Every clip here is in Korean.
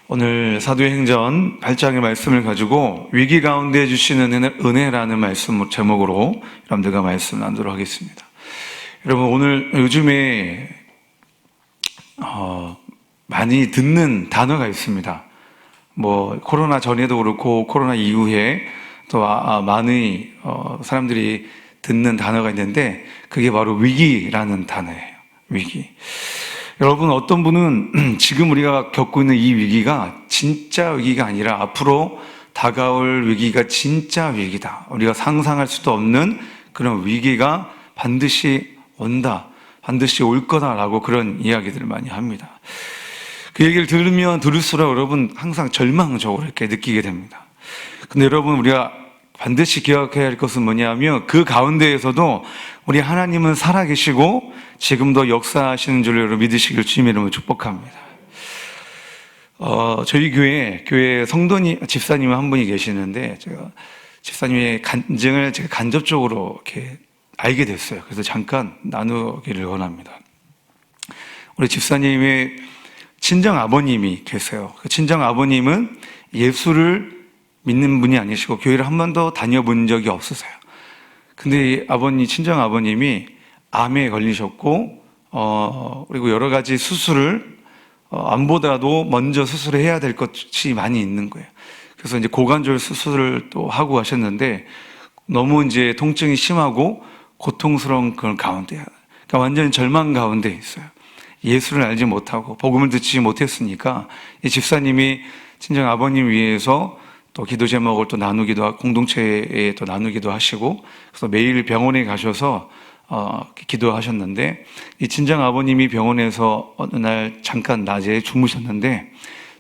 오늘 사도행전 8장의 말씀을 가지고 위기 가운데 주시는 은혜라는 말씀 제목으로 여러분들과 말씀 나누도록 하겠습니다. 여러분, 오늘 요즘에 많이 듣는 단어가 있습니다. 코로나 전에도 그렇고 코로나 이후에 또 많은 사람들이 듣는 단어가 있는데, 그게 바로 위기라는 단어예요. 위기. 여러분, 어떤 분은 지금 우리가 겪고 있는 이 위기가 진짜 위기가 아니라 앞으로 다가올 위기가 진짜 위기다, 우리가 상상할 수도 없는 그런 위기가 반드시 온다, 반드시 올 거다라고 그런 이야기들을 많이 합니다. 그 얘기를 들으면 들을수록 여러분 항상 절망적으로 이렇게 느끼게 됩니다. 근데 여러분, 우리가 반드시 기억해야 할 것은 뭐냐면, 그 가운데에서도 우리 하나님은 살아계시고 지금도 역사하시는 줄 여러분 믿으시길 주님의 이름으로 축복합니다. 저희 교회 성도님, 집사님 한 분이 계시는데, 제가 집사님의 간증을 제가 간접적으로 이렇게 알게 됐어요. 그래서 잠깐 나누기를 원합니다. 우리 집사님의 친정 아버님이 계세요. 그 친정 아버님은 예수를 믿는 분이 아니시고 교회를 한 번도 다녀본 적이 없으세요. 근데 친정 아버님이 암에 걸리셨고, 그리고 여러 가지 수술을, 암보다도 먼저 수술을 해야 될 것이 많이 있는 거예요. 그래서 이제 고관절 수술을 또 하고 하셨는데, 너무 이제 통증이 심하고 고통스러운 그런 가운데, 그러니까 완전히 절망 가운데 있어요. 예수를 알지 못하고 복음을 듣지 못했으니까 이 집사님이 친정 아버님 위해서 또 기도 제목을 또 나누기도 하고 공동체에 또 나누기도 하시고, 그래서 매일 병원에 가셔서 기도하셨는데, 이 친정 아버님이 병원에서 어느 날 잠깐 낮에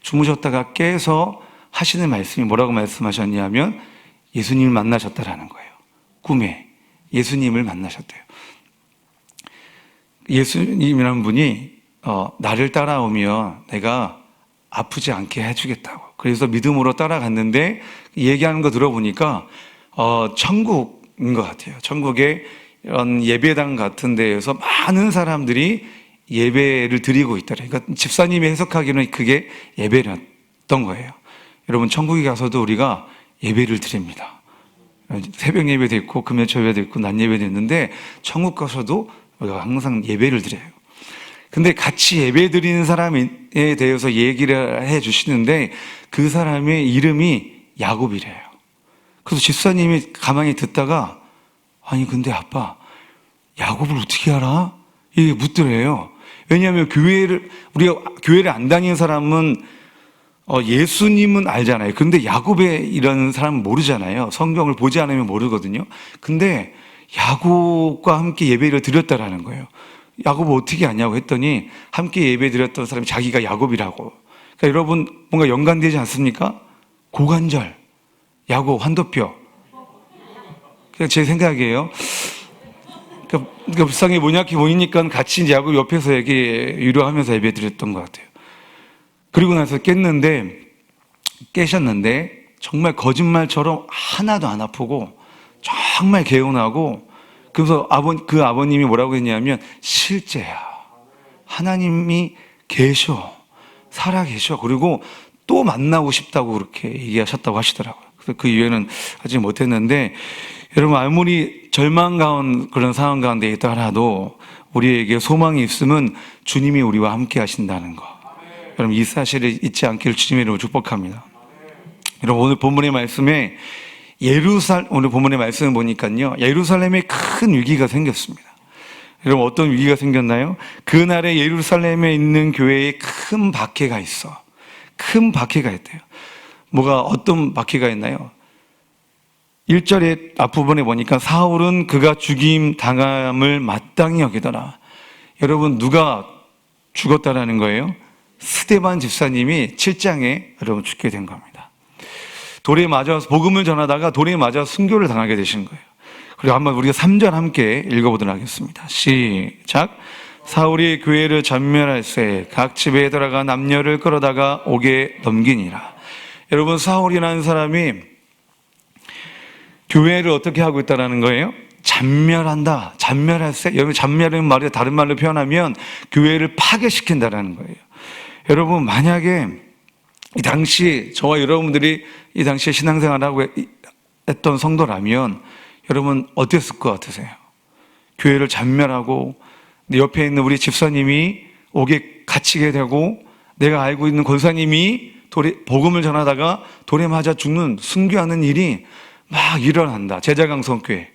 주무셨다가 깨서 하시는 말씀이 뭐라고 말씀하셨냐면, 예수님을 만나셨다라는 거예요. 꿈에 예수님을 만나셨대요. 예수님이라는 분이 나를 따라오면 내가 아프지 않게 해주겠다고. 그래서 믿음으로 따라갔는데, 얘기하는 거 들어보니까 천국인 것 같아요. 천국에 이런 예배당 같은 데에서 많은 사람들이 예배를 드리고 있다. 그러니까 집사님이 해석하기는 그게 예배였던 거예요. 여러분, 천국에 가서도 우리가 예배를 드립니다. 새벽 예배도 있고 금요일 예배도 있고 낮 예배도 있는데, 천국 가서도 우리가 항상 예배를 드려요. 근데 같이 예배 드리는 사람에 대해서 얘기를 해 주시는데, 그 사람의 이름이 야곱이래요. 그래서 집사님이 가만히 듣다가, 아니 근데 아빠, 야곱을 어떻게 알아? 이게 묻더래요. 왜냐하면 우리가 교회를 안 다니는 사람은 예수님은 알잖아요. 근데 야곱의 이런 사람은 모르잖아요. 성경을 보지 않으면 모르거든요. 근데 야곱과 함께 예배를 드렸다라는 거예요. 야곱을 어떻게 아냐고 했더니, 함께 예배 드렸던 사람이 자기가 야곱이라고. 그러니까 여러분, 뭔가 연관되지 않습니까? 고관절, 야곱, 환도뼈. 그냥 제 생각이에요. 그러니까 불쌍히 모냐키 보이니까 같이 이제 야곱 옆에서 이렇게 위로하면서 예배 드렸던 것 같아요. 그리고 나서 깨셨는데 정말 거짓말처럼 하나도 안 아프고 정말 개운하고, 그래서 그 아버님이 뭐라고 했냐면, 실제야, 하나님이 살아 계셔. 그리고 또 만나고 싶다고 그렇게 얘기하셨다고 하시더라고요. 그래서 그 이후에는 하지 못했는데, 여러분, 아무리 절망 가운 그런 상황 가운데 있다 하나도 우리에게 소망이 있으면 주님이 우리와 함께 하신다는 거. 여러분, 이 사실을 잊지 않기를 주님의 이름으로 축복합니다. 여러분, 오늘 본문의 말씀에 오늘 본문의 말씀을 보니까요, 예루살렘에 큰 위기가 생겼습니다. 여러분, 어떤 위기가 생겼나요? 그날에 예루살렘에 있는 교회에 큰 박해가 있어. 큰 박해가 있대요. 어떤 박해가 있나요? 1절의 앞부분에 보니까, 사울은 그가 죽임 당함을 마땅히 여기더라. 여러분, 누가 죽었다라는 거예요? 스데반 집사님이 7장에 여러분 죽게 된 겁니다. 돌에 맞아서, 복음을 전하다가 돌에 맞아 순교를 당하게 되신 거예요. 그리고 한번 우리가 3절 함께 읽어보도록 하겠습니다. 시작. 사울이 교회를 전멸할새 각 집에 들어가 남녀를 끌어다가 옥에 넘기니라. 여러분, 사울이라는 사람이 교회를 어떻게 하고 있다는 거예요? 잔멸한다. 잔멸할새. 여러분, 잔멸은 말이 다른 말로 표현하면 교회를 파괴시킨다는 거예요. 여러분, 만약에 이 당시 저와 여러분들이 이 당시에 신앙생활하고 했던 성도라면 여러분 어땠을 것 같으세요? 교회를 전멸하고 내 옆에 있는 우리 집사님이 옥에 갇히게 되고 내가 알고 있는 권사님이 복음을 전하다가 돌에 맞아 죽는 순교하는 일이 막 일어난다. 제자강성교회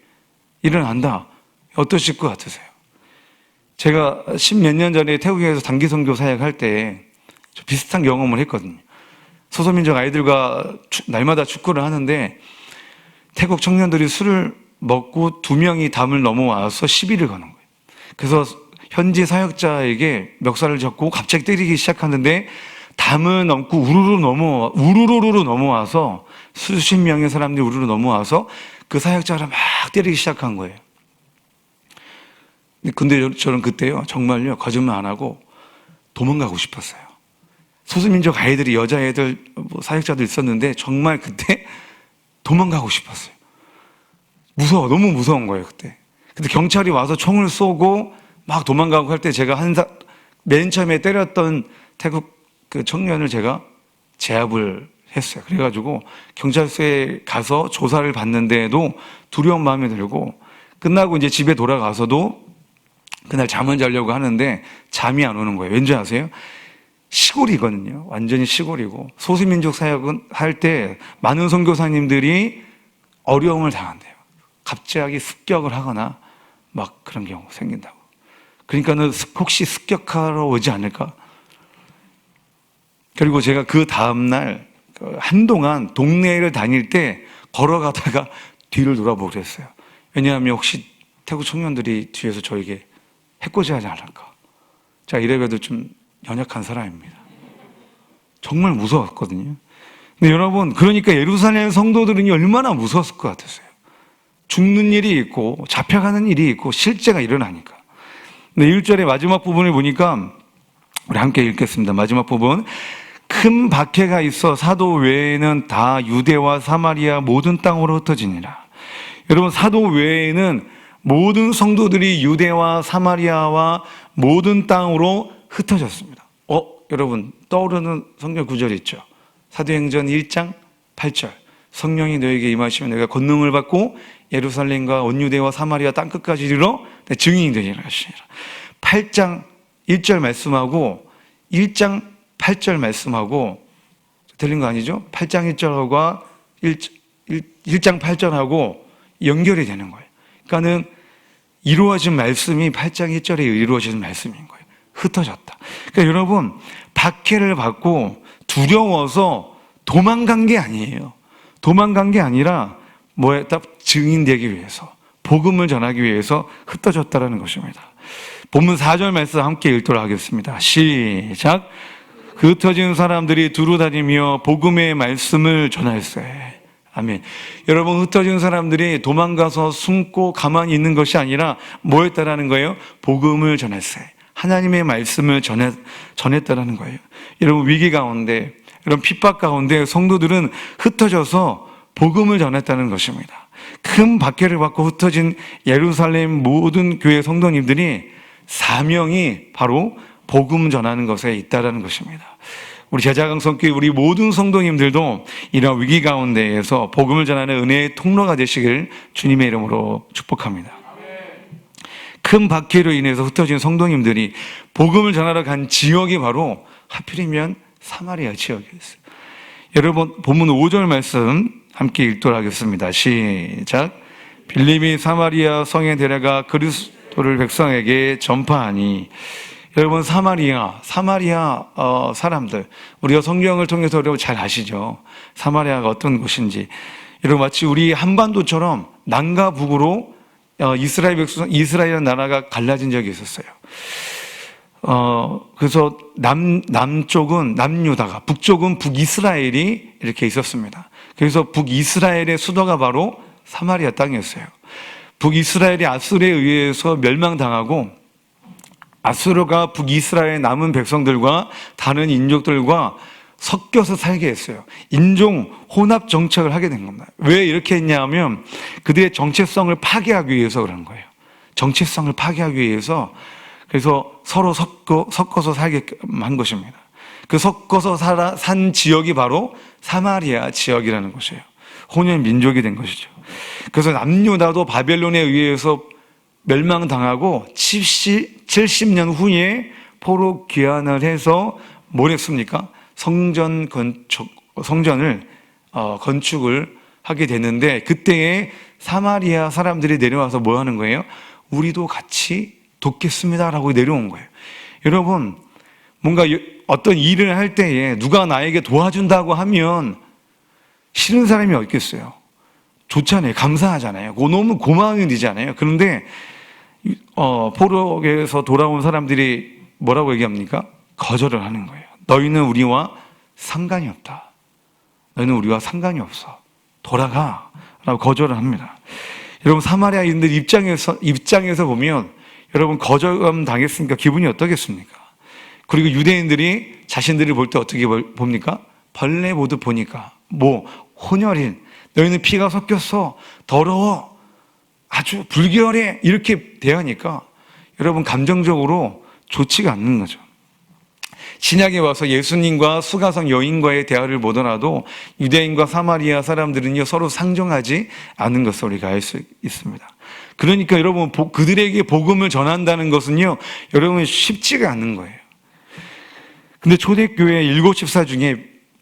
일어난다. 어떠실 것 같으세요? 제가 10몇 년 전에 태국에서 단기선교 사역할 때 비슷한 경험을 했거든요. 소수민족 아이들과 날마다 축구를 하는데 태국 청년들이 술을 먹고 2명이 담을 넘어와서 시비를 거는 거예요. 그래서 현지 사역자에게 멱살을 잡고 갑자기 때리기 시작하는데 담을 넘고 우르르 넘어와서 수십 명의 사람들이 우르르 넘어와서 그 사역자를 막 때리기 시작한 거예요. 근데 저는 그때요, 정말요, 거짓말 안 하고 도망가고 싶었어요. 소수민족 아이들이, 여자애들, 사역자들 있었는데 정말 그때 도망가고 싶었어요. 너무 무서운 거예요, 그때. 근데 경찰이 와서 총을 쏘고 막 도망가고 할 때 제가 맨 처음에 때렸던 태국 그 청년을 제가 제압을 했어요. 그래가지고 경찰서에 가서 조사를 받는데도 두려운 마음이 들고 끝나고 이제 집에 돌아가서도 그날 잠을 자려고 하는데 잠이 안 오는 거예요. 왠지 아세요? 시골이거든요. 완전히 시골이고 소수민족 사역은 할 때 많은 선교사님들이 어려움을 당한대요. 갑자기 습격을 하거나 막 그런 경우 생긴다고. 그러니까는 혹시 습격하러 오지 않을까? 그리고 제가 그 다음날 한동안 동네를 다닐 때 걸어가다가 뒤를 돌아보고 그랬어요. 왜냐하면 혹시 태국 청년들이 뒤에서 저에게 해코지하지 않을까. 제가 이래봬도 좀 연약한 사람입니다. 정말 무서웠거든요. 근데 여러분, 그러니까 예루살렘 성도들은 얼마나 무서웠을 것 같으세요? 죽는 일이 있고 잡혀가는 일이 있고 실제가 일어나니까. 근데 1절의 마지막 부분을 보니까 우리 함께 읽겠습니다. 마지막 부분. 큰 박해가 있어 사도 외에는 다 유대와 사마리아 모든 땅으로 흩어지니라. 여러분, 사도 외에는 모든 성도들이 유대와 사마리아와 모든 땅으로 흩어졌습니다. 여러분, 떠오르는 성경 구절이 있죠. 사도행전 1장 8절. 성령이 너에게 임하시면 너희가 권능을 받고 예루살렘과 온 유대와 사마리아 땅끝까지 이르러 내 증인이 되리라 하시니라. 8장 1절 말씀하고 1장 8절 말씀하고 들린 거 아니죠? 8장 1절과 1장 8절하고 연결이 되는 거예요. 그러니까는 이루어진 말씀이 8장 1절에 이루어진 말씀인 거예요. 흩어졌다. 그러니까 여러분, 박해를 받고 두려워서 도망간 게 아니에요. 도망간 게 아니라 딱 증인되기 위해서, 복음을 전하기 위해서 흩어졌다는 것입니다. 본문 4절 말씀 함께 읽도록 하겠습니다. 시작. 흩어진 사람들이 두루 다니며 복음의 말씀을 전할세. 아멘. 여러분, 흩어진 사람들이 도망가서 숨고 가만히 있는 것이 아니라 뭐였다라는 거예요? 복음을 전할세. 하나님의 말씀을 전했다라는 거예요. 여러분, 위기 가운데, 이런 핍박 가운데 성도들은 흩어져서 복음을 전했다는 것입니다. 큰 박해를 받고 흩어진 예루살렘 모든 교회 성도님들이 사명이 바로 복음 전하는 것에 있다라는 것입니다. 우리 제자강성교회 우리 모든 성도님들도 이런 위기 가운데에서 복음을 전하는 은혜의 통로가 되시길 주님의 이름으로 축복합니다. 큰 박해로 인해서 흩어진 성도님들이 복음을 전하러 간 지역이 바로 하필이면 사마리아 지역이었어요. 여러분, 본문 5절 말씀 함께 읽도록 하겠습니다. 시작. 빌립이 사마리아 성에 데려가 그리스도를 백성에게 전파하니. 여러분, 사마리아 사람들, 우리가 성경을 통해서 여러분 잘 아시죠? 사마리아가 어떤 곳인지. 여러분, 마치 우리 한반도처럼 남과 북으로 이스라엘 나라가 갈라진 적이 있었어요. 그래서 남쪽은 남유다가, 북쪽은 북이스라엘이 이렇게 있었습니다. 그래서 북이스라엘의 수도가 바로 사마리아 땅이었어요. 북이스라엘이 아수르에 의해서 멸망당하고 아수르가 북이스라엘 남은 백성들과 다른 인족들과 섞여서 살게 했어요. 인종 혼합 정책을 하게 된 겁니다. 왜 이렇게 했냐면 그들의 정체성을 파괴하기 위해서 그런 거예요. 정체성을 파괴하기 위해서, 그래서 서로 섞어서 살게 한 것입니다. 그 섞어서 산 지역이 바로 사마리아 지역이라는 것이에요. 혼혈 민족이 된 것이죠. 그래서 남유다도 바벨론에 의해서 멸망당하고 70년 후에 포로 귀환을 해서 뭘 했습니까? 성전을 건축을 하게 되는데, 그때에 사마리아 사람들이 내려와서 뭐 하는 거예요? 우리도 같이 돕겠습니다라고 내려온 거예요. 여러분, 뭔가 어떤 일을 할 때에 누가 나에게 도와준다고 하면 싫은 사람이 어딨겠어요? 좋잖아요. 감사하잖아요. 너무 고마운 일이잖아요. 그런데 포로에서 돌아온 사람들이 뭐라고 얘기합니까? 거절을 하는 거예요. 너희는 우리와 상관이 없다. 너희는 우리와 상관이 없어. 돌아가. 라고 거절을 합니다. 여러분, 사마리아인들 입장에서 보면 여러분, 거절감 당했으니까 기분이 어떻겠습니까? 그리고 유대인들이 자신들을 볼 때 어떻게 봅니까? 벌레 보듯 보니까 혼혈인, 너희는 피가 섞였어, 더러워, 아주 불결해, 이렇게 대하니까 여러분, 감정적으로 좋지가 않는 거죠. 신약에 와서 예수님과 수가성 여인과의 대화를 보더라도 유대인과 사마리아 사람들은요, 서로 상종하지 않은 것을 우리가 알 수 있습니다. 그러니까 여러분, 그들에게 복음을 전한다는 것은요, 여러분, 쉽지가 않는 거예요. 근데 초대교회 7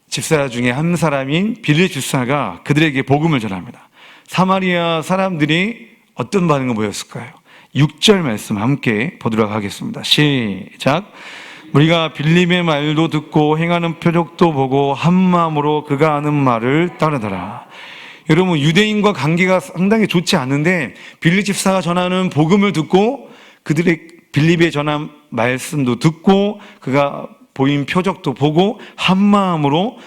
집사 중에 한 사람인 빌리 집사가 그들에게 복음을 전합니다. 사마리아 사람들이 어떤 반응을 보였을까요? 6절 말씀 함께 보도록 하겠습니다. 시작. 우리가 빌립의 말도 듣고 행하는 표적도 보고 한 마음으로 그가 하는 말을 따르더라. 여러분, 유대인과 관계가 상당히 좋지 않은데 빌립 집사가 전하는 복음을 듣고 그들의 빌립의 전한 말씀도 듣고 그가 보인 표적도 보고 한 마음으로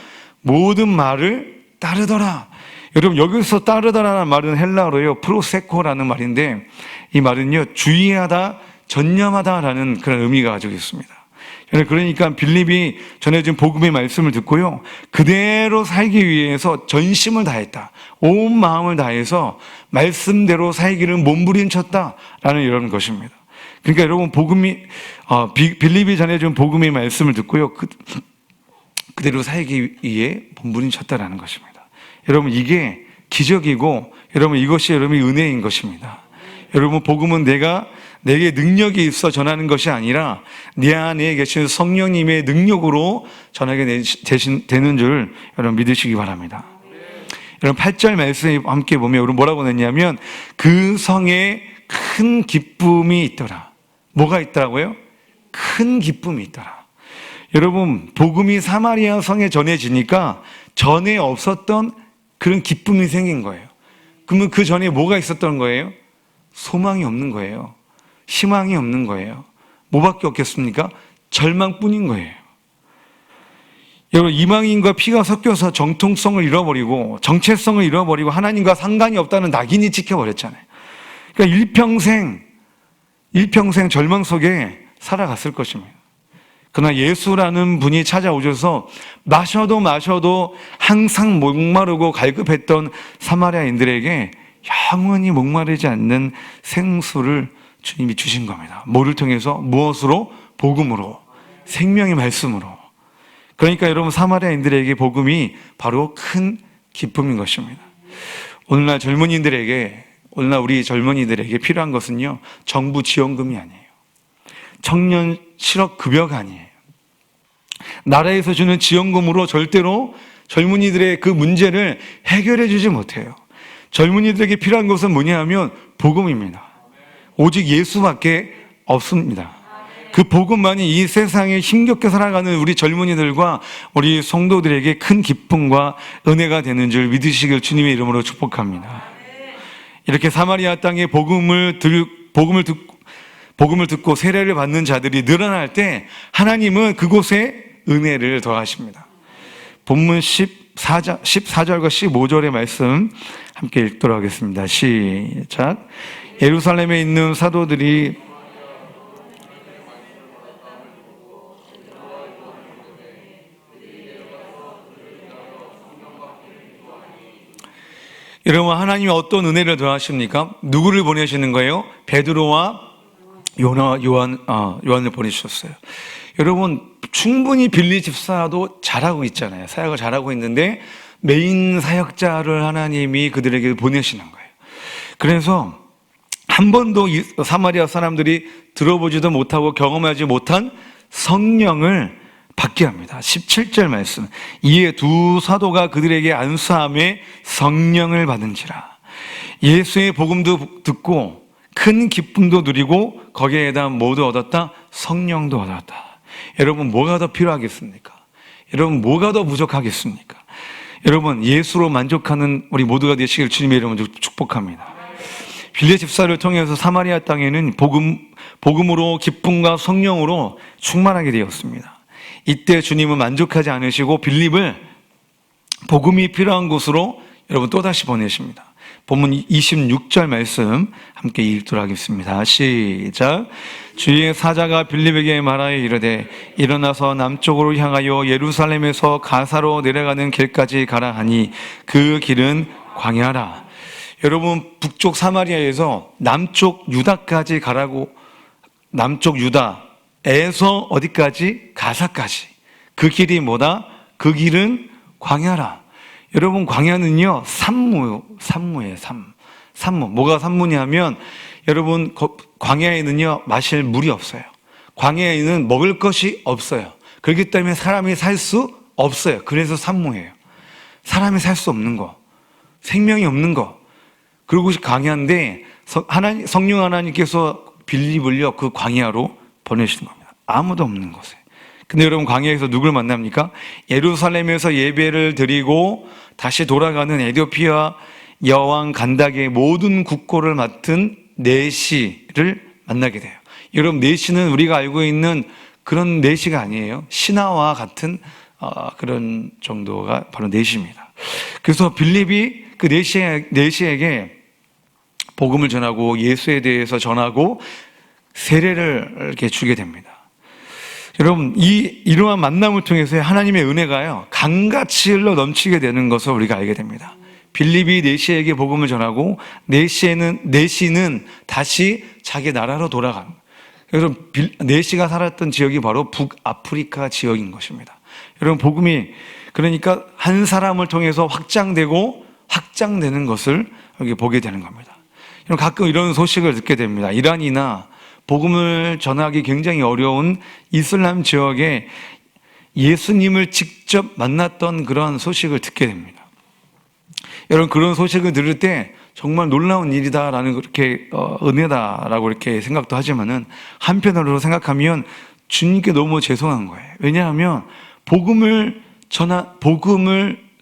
모든 말을 따르더라. 여러분, 여기서 따르더라는 말은 헬라어로요, 프로세코라는 말인데 이 말은요, 주의하다, 전념하다라는 그런 의미가 가지고 있습니다. 그러니까 빌립이 전해진 복음의 말씀을 듣고요, 그대로 살기 위해서 전심을 다했다, 온 마음을 다해서 말씀대로 살기를 몸부림쳤다라는 이런 것입니다. 그러니까 여러분, 빌립이 전해준 복음의 말씀을 듣고요, 그대로 살기 위해 몸부림쳤다라는 것입니다. 여러분, 이게 기적이고 여러분, 이것이 여러분의 은혜인 것입니다. 여러분, 복음은 내게 능력이 있어 전하는 것이 아니라 내 안에 계신 성령님의 능력으로 전하게 되는 줄 여러분 믿으시기 바랍니다. 여러분, 8절 말씀에 함께 보면 여러분 뭐라고 했냐면 그 성에 큰 기쁨이 있더라. 뭐가 있더라고요? 큰 기쁨이 있더라. 여러분, 복음이 사마리아 성에 전해지니까 전에 없었던 그런 기쁨이 생긴 거예요. 그러면 그 전에 뭐가 있었던 거예요? 소망이 없는 거예요. 희망이 없는 거예요. 뭐밖에 없겠습니까? 절망뿐인 거예요. 여러분, 이방인과 피가 섞여서 정통성을 잃어버리고 정체성을 잃어버리고 하나님과 상관이 없다는 낙인이 찍혀버렸잖아요. 그러니까 일평생 절망 속에 살아갔을 것입니다. 그러나 예수라는 분이 찾아오셔서 마셔도 항상 목마르고 갈급했던 사마리아인들에게 영원히 목마르지 않는 생수를 주님이 주신 겁니다. 뭐를 통해서? 무엇으로? 복음으로, 생명의 말씀으로. 그러니까 여러분, 사마리아인들에게 복음이 바로 큰 기쁨인 것입니다. 오늘날 우리 젊은이들에게 필요한 것은요, 정부 지원금이 아니에요. 청년 실업 급여가 아니에요. 나라에서 주는 지원금으로 절대로 젊은이들의 그 문제를 해결해 주지 못해요. 젊은이들에게 필요한 것은 뭐냐 하면 복음입니다. 오직 예수밖에 없습니다. 그 복음만이 이 세상에 힘겹게 살아가는 우리 젊은이들과 우리 성도들에게 큰 기쁨과 은혜가 되는 줄 믿으시길 주님의 이름으로 축복합니다. 이렇게 사마리아 땅에 복음을 듣고 세례를 받는 자들이 늘어날 때 하나님은 그곳에 은혜를 더하십니다. 본문 14절과 15절의 말씀 함께 읽도록 하겠습니다. 시작. 예루살렘에 있는 사도들이 여러분, 하나님이 어떤 은혜를 더하십니까? 누구를 보내시는 거예요? 베드로와 요한을 보내주셨어요. 여러분, 충분히 빌리 집사도 잘하고 있잖아요. 사역을 잘하고 있는데 메인 사역자를 하나님이 그들에게 보내시는 거예요. 그래서 한 번도 사마리아 사람들이 들어보지도 못하고 경험하지 못한 성령을 받게 합니다. 17절 말씀. 이에 두 사도가 그들에게 안수함에 성령을 받은지라. 예수의 복음도 듣고 큰 기쁨도 누리고 거기에다 모두 얻었다? 성령도 얻었다. 여러분, 뭐가 더 필요하겠습니까? 여러분, 뭐가 더 부족하겠습니까? 여러분, 예수로 만족하는 우리 모두가 되시길 주님의 이름으로 축복합니다. 빌레 집사를 통해서 사마리아 땅에는 복음으로 기쁨과 성령으로 충만하게 되었습니다. 이때 주님은 만족하지 않으시고 빌립을 복음이 필요한 곳으로 여러분 또다시 보내십니다. 본문 26절 말씀 함께 읽도록 하겠습니다. 시작. 주의 사자가 빌립에게 말하여 이르되 일어나서 남쪽으로 향하여 예루살렘에서 가사로 내려가는 길까지 가라 하니 그 길은 광야라. 여러분, 북쪽 사마리아에서 남쪽 유다까지 가라고, 남쪽 유다에서 어디까지? 가사까지. 그 길이 뭐다? 그 길은 광야라. 여러분, 광야는요, 산무예요, 산무. 뭐가 산무냐면, 여러분, 광야에는요, 마실 물이 없어요. 광야에는 먹을 것이 없어요. 그렇기 때문에 사람이 살 수 없어요. 그래서 산무예요. 사람이 살 수 없는 거, 생명이 없는 거. 그리고 광야인데, 성령 하나님께서 빌립을요, 그 광야로 보내시는 겁니다. 아무도 없는 곳에. 근데 여러분, 광야에서 누굴 만납니까? 예루살렘에서 예배를 드리고 다시 돌아가는 에디오피아 여왕 간닥의 모든 국고를 맡은 내시를 만나게 돼요. 여러분, 내시는 우리가 알고 있는 그런 내시가 아니에요. 신하와 같은 그런 정도가 바로 내시입니다. 그래서 빌립이 그 내시에게 복음을 전하고 예수에 대해서 전하고 세례를 이렇게 주게 됩니다. 여러분, 이러한 만남을 통해서 하나님의 은혜가요, 강같이 흘러 넘치게 되는 것을 우리가 알게 됩니다. 빌립이 내시에게 복음을 전하고 내시는 다시 자기 나라로 돌아간. 그래서 내시가 살았던 지역이 바로 북아프리카 지역인 것입니다. 여러분, 복음이 그러니까 한 사람을 통해서 확장되는 것을 여기 보게 되는 겁니다. 여러분, 가끔 이런 소식을 듣게 됩니다. 이란이나 복음을 전하기 굉장히 어려운 이슬람 지역에 예수님을 직접 만났던 그런 소식을 듣게 됩니다. 여러분, 그런 소식을 들을 때 정말 놀라운 일이다라는 그렇게 은혜다라고 이렇게 생각도 하지만은 한편으로 생각하면 주님께 너무 죄송한 거예요. 왜냐하면 복음을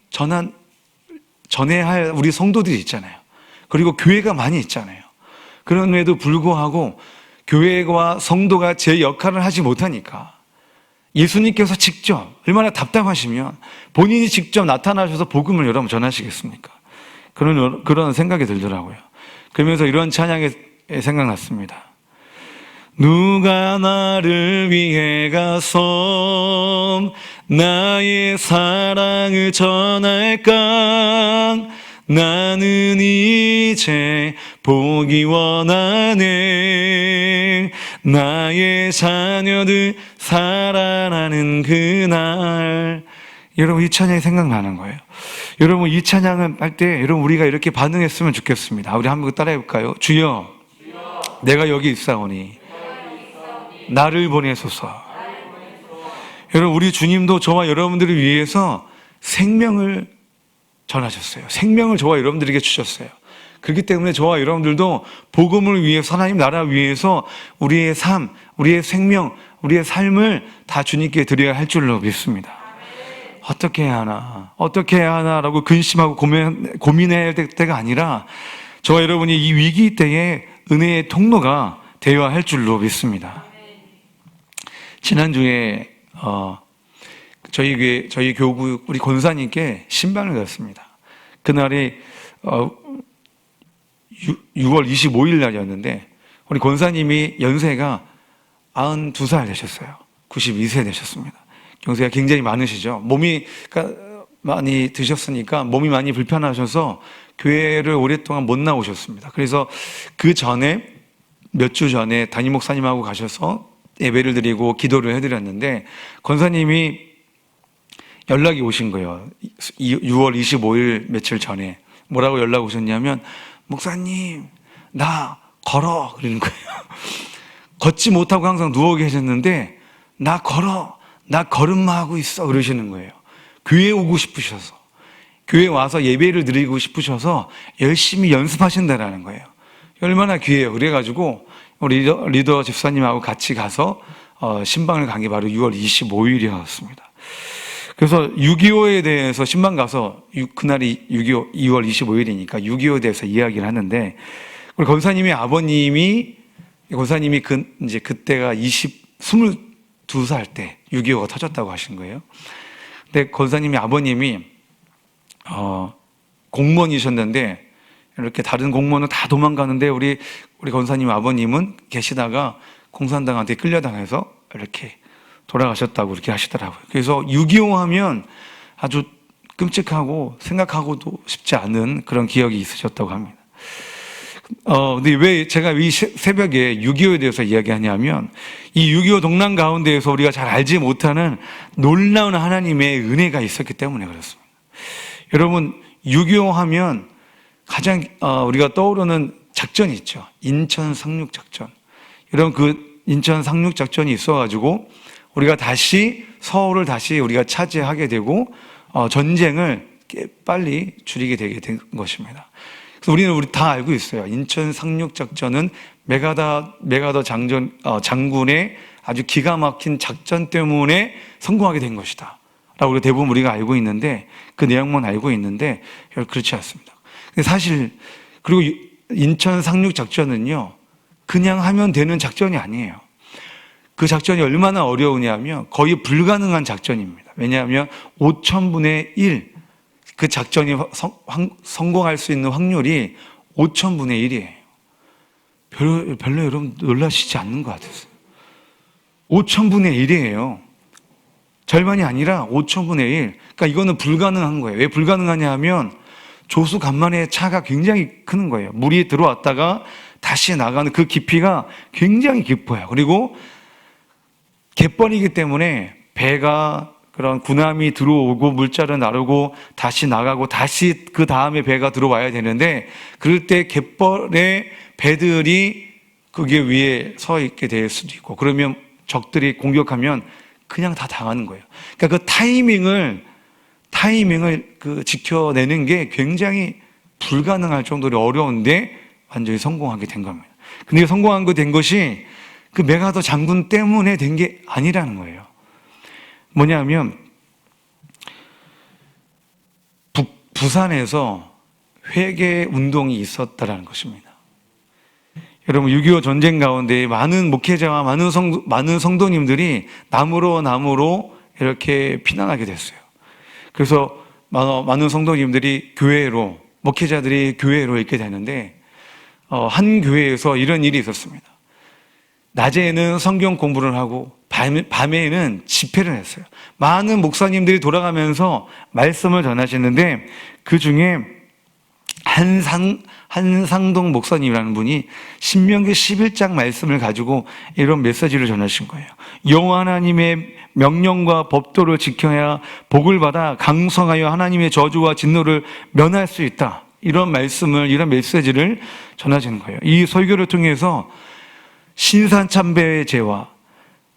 전해야 할 우리 성도들이 있잖아요. 그리고 교회가 많이 있잖아요. 그럼에도 불구하고 교회와 성도가 제 역할을 하지 못하니까 예수님께서 직접 얼마나 답답하시면 본인이 직접 나타나셔서 복음을 여러분 전하시겠습니까? 그런 생각이 들더라고요. 그러면서 이런 찬양이 생각났습니다. 누가 나를 위해 가서 나의 사랑을 전할까? 나는 이제 보기 원하네. 나의 자녀들 살아나는 그날. 여러분, 이 찬양이 생각나는 거예요. 여러분, 이 찬양을 할 때 여러분 우리가 이렇게 반응했으면 좋겠습니다. 우리 한번 따라해 볼까요? 주여, 내가 여기 있사오니 나를 보내소서. 여러분, 우리 주님도 저와 여러분들을 위해서 생명을 전하셨어요. 생명을 저와 여러분들에게 주셨어요. 그렇기 때문에 저와 여러분들도 복음을 위해서, 하나님 나라 위해서 우리의 삶, 우리의 생명, 우리의 삶을 다 주님께 드려야 할 줄로 믿습니다. 어떻게 해야 하나라고 근심하고 고민해야 할 때가 아니라 저와 여러분이 이 위기 때에 은혜의 통로가 되어야 할 줄로 믿습니다. 지난주에 저희 교구 우리 권사님께 신방을 갔습니다. 그날이 6월 25일 날이었는데 우리 권사님이 연세가 92살 되셨어요. 92세 되셨습니다. 연세가 굉장히 많으시죠. 몸이 많이 드셨으니까 몸이 많이 불편하셔서 교회를 오랫동안 못 나오셨습니다. 그래서 그 전에 몇 주 전에 담임 목사님하고 가셔서 예배를 드리고 기도를 해드렸는데 권사님이 연락이 오신 거예요. 6월 25일 며칠 전에 뭐라고 연락 오셨냐면 목사님 나 걸어 그러는 거예요. 걷지 못하고 항상 누워 계셨는데 나 걸어 나 걸음마 하고 있어 그러시는 거예요. 교회에 오고 싶으셔서 교회에 와서 예배를 드리고 싶으셔서 열심히 연습하신다라는 거예요. 얼마나 귀해요. 그래가지고 우리 리더 집사님하고 같이 가서 신방을 간 게 바로 6월 25일이었습니다. 그래서 6.25에 대해서 신방 가서 그날이 6.25, 2월 25일이니까 6.25에 대해서 이야기를 하는데 우리 권사님의 아버님이 권사님이 이제 그때가 22살 때 6.25가 터졌다고 하신 거예요. 근데 권사님의 아버님이 공무원이셨는데 이렇게 다른 공무원은 다 도망가는데 우리 권사님 아버님은 계시다가 공산당한테 끌려당해서 이렇게 돌아가셨다고 이렇게 하시더라고요. 그래서 6.25 하면 아주 끔찍하고 생각하고도 쉽지 않은 그런 기억이 있으셨다고 합니다. 근데 왜 제가 이 새벽에 6.25에 대해서 이야기하냐면 이 6.25 동란 가운데에서 우리가 잘 알지 못하는 놀라운 하나님의 은혜가 있었기 때문에 그렇습니다. 여러분 6.25 하면 가장 우리가 떠오르는 작전이 있죠. 인천 상륙작전. 여러분 그 인천 상륙작전이 있어가지고 우리가 다시 서울을 다시 우리가 차지하게 되고 전쟁을 빨리 줄이게 되게 된 것입니다. 그래서 우리 다 알고 있어요. 인천 상륙작전은 메가더 장군의 아주 기가 막힌 작전 때문에 성공하게 된 것이다 라고 대부분 우리가 알고 있는데 그 내용만 알고 있는데 그렇지 않습니다. 사실 그리고 인천 상륙작전은요 그냥 하면 되는 작전이 아니에요. 그 작전이 얼마나 어려우냐면 거의 불가능한 작전입니다. 왜냐하면 5,000분의 1 그 작전이 성공할 수 있는 확률이 5,000분의 1이에요. 별로 여러분 놀라시지 않는 것 같았어요. 5,000분의 1이에요. 절반이 아니라 5,000분의 1. 그러니까 이거는 불가능한 거예요. 왜 불가능하냐 하면 조수 간만에 차가 굉장히 크는 거예요. 물이 들어왔다가 다시 나가는 그 깊이가 굉장히 깊어요. 그리고 갯벌이기 때문에 배가 그런 군함이 들어오고 물자를 나르고 다시 나가고 다시 그 다음에 배가 들어와야 되는데 그럴 때 갯벌에 배들이 그게 위에 서 있게 될 수도 있고 그러면 적들이 공격하면 그냥 다 당하는 거예요. 그러니까 그 타이밍을 지켜내는 게 굉장히 불가능할 정도로 어려운데 완전히 성공하게 된 겁니다. 근데 성공한 거 된 것이 그 메가더 장군 때문에 된 게 아니라는 거예요. 뭐냐면 부산에서 회개 운동이 있었다라는 것입니다. 여러분 6.25 전쟁 가운데 많은 목회자와 많은 성도님들이 나무로 이렇게 피난하게 됐어요. 그래서 많은 성도님들이 교회로 목회자들이 교회로 있게 되는데 한 교회에서 이런 일이 있었습니다. 낮에는 성경 공부를 하고 밤에는 집회를 했어요. 많은 목사님들이 돌아가면서 말씀을 전하시는데 그 중에 한상동 목사님이라는 분이 신명기 11장 말씀을 가지고 이런 메시지를 전하신 거예요. 여호와 하나님의 명령과 법도를 지켜야 복을 받아 강성하여 하나님의 저주와 진노를 면할 수 있다. 이런 메시지를 전하시는 거예요. 이 설교를 통해서 신사참배의 죄와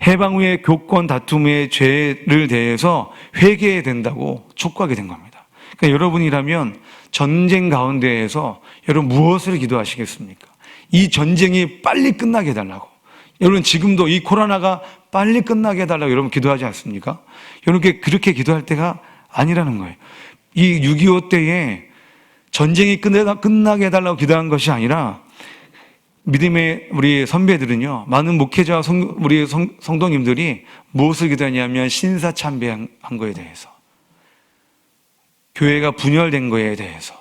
해방 후의 교권 다툼의 죄를 대해서 회개해야 된다고 촉구하게 된 겁니다. 그러니까 여러분이라면 전쟁 가운데에서 여러분 무엇을 기도하시겠습니까? 이 전쟁이 빨리 끝나게 해달라고. 여러분 지금도 이 코로나가 빨리 끝나게 해달라고 여러분 기도하지 않습니까? 여러분 그렇게 기도할 때가 아니라는 거예요. 이 6.25 때에 전쟁이 끝나게 해달라고 기도한 것이 아니라 믿음의 우리 선배들은요, 많은 목회자와 우리 성도님들이 무엇을 기도하냐면 신사참배한 거에 대해서, 교회가 분열된 거에 대해서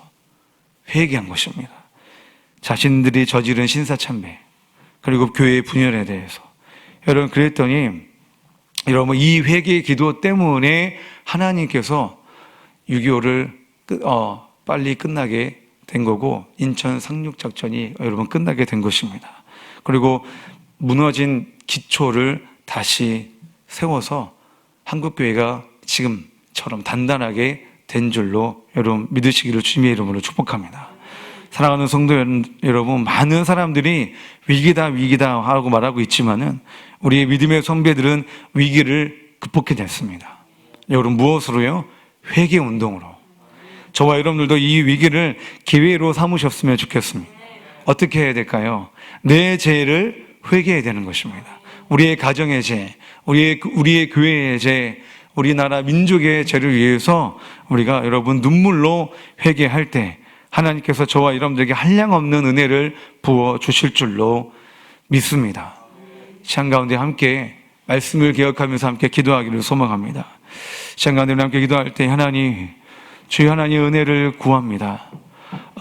회개한 것입니다. 자신들이 저지른 신사참배 그리고 교회의 분열에 대해서. 여러분 그랬더니 여러분 이 회개의 기도 때문에 하나님께서 6.25를 빨리 끝나게 된 거고 인천 상륙작전이 여러분 끝나게 된 것입니다. 그리고 무너진 기초를 다시 세워서 한국교회가 지금처럼 단단하게 된 줄로 여러분 믿으시기를 주님의 이름으로 축복합니다. 사랑하는 성도 여러분, 많은 사람들이 위기다 하고 말하고 있지만은 우리의 믿음의 선배들은 위기를 극복해냈습니다. 여러분 무엇으로요? 회개 운동으로. 저와 여러분들도 이 위기를 기회로 삼으셨으면 좋겠습니다. 어떻게 해야 될까요? 내 죄를 회개해야 되는 것입니다. 우리의 가정의 죄, 우리의 교회의 죄, 우리나라 민족의 죄를 위해서 우리가 여러분 눈물로 회개할 때 하나님께서 저와 여러분들에게 한량없는 은혜를 부어주실 줄로 믿습니다. 시간 가운데 함께 말씀을 기억하면서 함께 기도하기를 소망합니다. 시간 가운데 함께 기도할 때 하나님, 주여 하나님 은혜를 구합니다.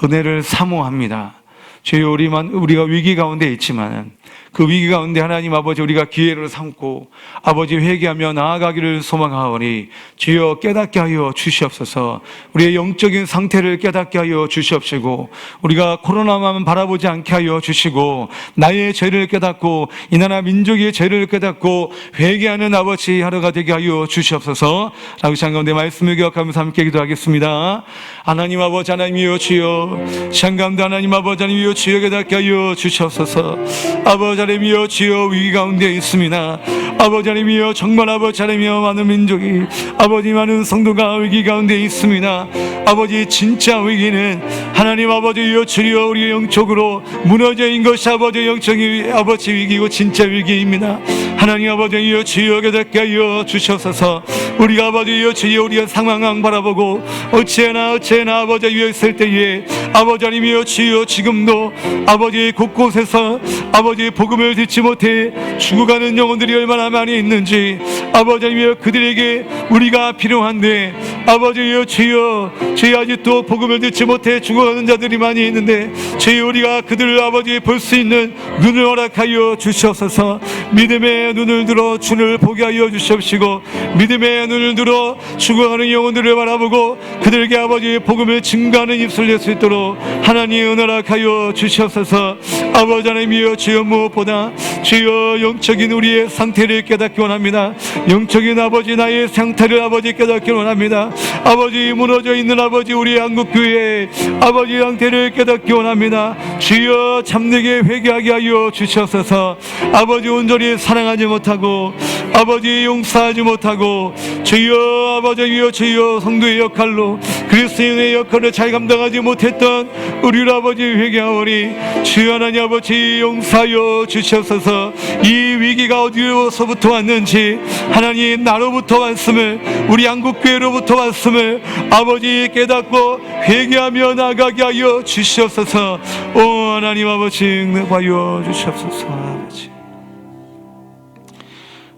은혜를 사모합니다. 주여 우리가 위기 가운데 있지만 그 위기 가운데 하나님 아버지 우리가 기회를 삼고 아버지 회개하며 나아가기를 소망하오니 주여 깨닫게 하여 주시옵소서. 우리의 영적인 상태를 깨닫게 하여 주시옵시고 우리가 코로나만 바라보지 않게 하여 주시고 나의 죄를 깨닫고 이 나라 민족의 죄를 깨닫고 회개하는 아버지 하루가 되게 하여 주시옵소서. 라고 시간 가운데 말씀을 기억하면서 함께 기도하겠습니다. 하나님 아버지 하나님이여 주여 시간 가운데 하나님 아버지 하나님이여 주여 깨닫게 하여 주시옵소서. 아버지 하나님이여 주여 위기 가운데 있습니다. 아버지 하나님이여 정말 아버지 하나님이여 많은 민족이 아버지 많은 성도가 위기 가운데 있습니다. 아버지 진짜 위기는 하나님 아버지여 주여 우리의 영적으로 무너져 있는 것이 아버지 영적인 아버지 위기고 진짜 위기입니다. 하나님 아버지여 주여 깨닫게 하여 주셔서 우리가 아버지여 주여 우리의 상황을 바라보고 어찌나 아버지 위에 있을 때에 아버지 하나님이여 주여 지금도 아버지 곳곳에서 아버지 복음을 듣지 못해 죽어가는 영혼들이 얼마나 많이 있는지 아버지 하나님이여 그들에게 우리가 필요한데 아버지여 주여 아직도 복음을 듣지 못해 죽어가는 자들이 많이 있는데 주여 우리가 그들을 아버지 볼 수 있는 눈을 허락하여 주시옵소서. 믿음의 눈을 들어 주를 보게 하여 주시옵시고 믿음의 눈을 들어 죽어가는 영혼들을 바라보고 그들에게 아버지 복음을 증거하는 입술 낼 수 있도록 하나님 은혜하여 주시옵소서. 아버지 하나님이여 주여 무엇보다 주여 영적인 우리의 상태를 깨닫기 원합니다. 영적인 아버지 나의 상태를 아버지 깨닫기 원합니다. 아버지 무너져 있는 아버지 우리 한국교회의 아버지 상태를 깨닫기 원합니다. 주여 참되게 회개하게 하여 주시옵소서. 아버지 온전히 사랑하지 못하고 아버지 용서하지 못하고 주여 아버지 위여 주여 성도의 역할로 그리스도인의 역할을 잘 감당하지 못했던 우리 아버지 회개하오니 주여 하나님 아버지 용서하여 주시옵소서. 이 위기가 어디서부터 왔는지 하나님 나로부터 왔음을 우리 한국교회로부터 왔음을 아버지 깨닫고 회개하며 나가게 하여 주시옵소서. 오 하나님 아버지 응답하여 주시옵소서. 아버지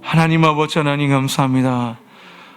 하나님 아버지 하나님 감사합니다.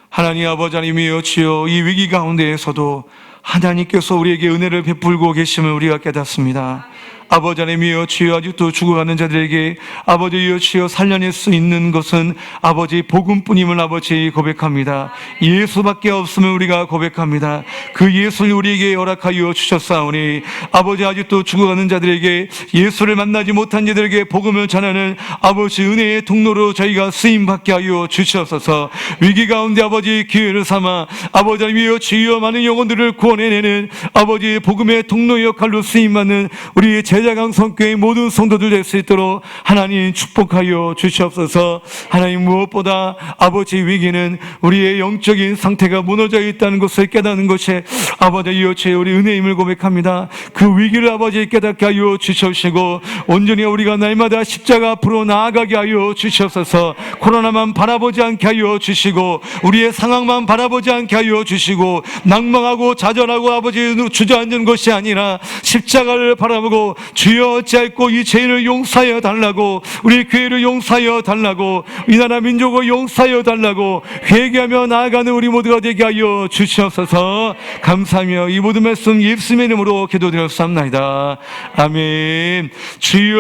하나님 아버지 하나님이여 주여 이 위기 가운데에서도 하나님께서 우리에게 은혜를 베풀고 계심을 우리가 깨닫습니다. 아버지 하나님이여 주여 아직도 죽어가는 자들에게 아버지여 주여 살려낼 수 있는 것은 아버지 복음뿐임을 아버지 고백합니다. 예수밖에 없음을 우리가 고백합니다. 그 예수를 우리에게 허락하여 주셨사오니 아버지 아직도 죽어가는 자들에게 예수를 만나지 못한 자들에게 복음을 전하는 아버지 은혜의 통로로 저희가 쓰임받게 하여 주시옵소서. 위기 가운데 아버지 기회를 삼아 아버지 하나님이여 주여 많은 영혼들을 구원해내는 아버지 복음의 통로 역할로 쓰임받는 우리 제자강 성교의 모든 성도들 될 수 있도록 하나님 축복하여 주시옵소서. 하나님 무엇보다 아버지 위기는 우리의 영적인 상태가 무너져 있다는 것을 깨닫는 것이 아버지여 주의 우리 은혜임을 고백합니다. 그 위기를 아버지 깨닫게 하여 주시옵시고 온전히 우리가 날마다 십자가 앞으로 나아가게 하여 주시옵소서. 코로나만 바라보지 않게 하여 주시고 우리의 상황만 바라보지 않게 하여 주시고 낭망하고 좌절하고 아버지 주저앉은 것이 아니라 십자가를 바라보고 주여 어찌할꼬 이 죄를 용서하여 달라고 우리 교회를 용서하여 달라고 이 나라 민족을 용서하여 달라고 회개하며 나아가는 우리 모두가 되게 하여 주시옵소서. 감사하며 이 모든 말씀 예수님의 이름으로 기도드렸사옵나이다. 아멘. 주여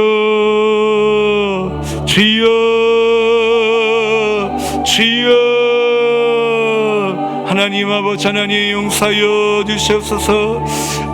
주여 주여 하나님 하나님 아버지 하나님 용서하여 주시옵소서.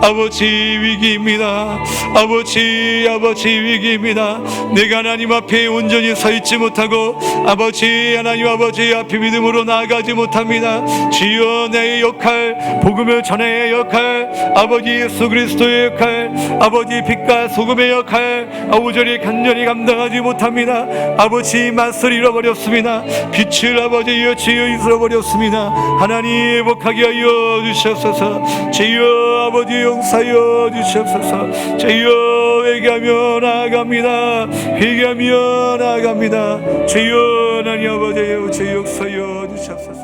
아버지 위기입니다. 아버지 위기입니다. 내가 하나님 앞에 온전히 서 있지 못하고 아버지 하나님 아버지 앞에 믿음으로 나아가지 못합니다. 주여 내 역할, 복음을 전해야 역할, 아버지 예수 그리스도의 역할, 아버지 빛과 소금의 역할 오절히 간절히 감당하지 못합니다. 아버지 맛을 잃어버렸습니다. 빛을 아버지 여치여 잃어버렸습니다. 하나님 회복하게 하여 주시옵소서. 주여 아버지 용서하여 주시옵소서. 주여 회개하며 나아갑니다. 회개하며 나아갑니다. 주여 하나님 아버지 주여 용서하여 주시옵소서.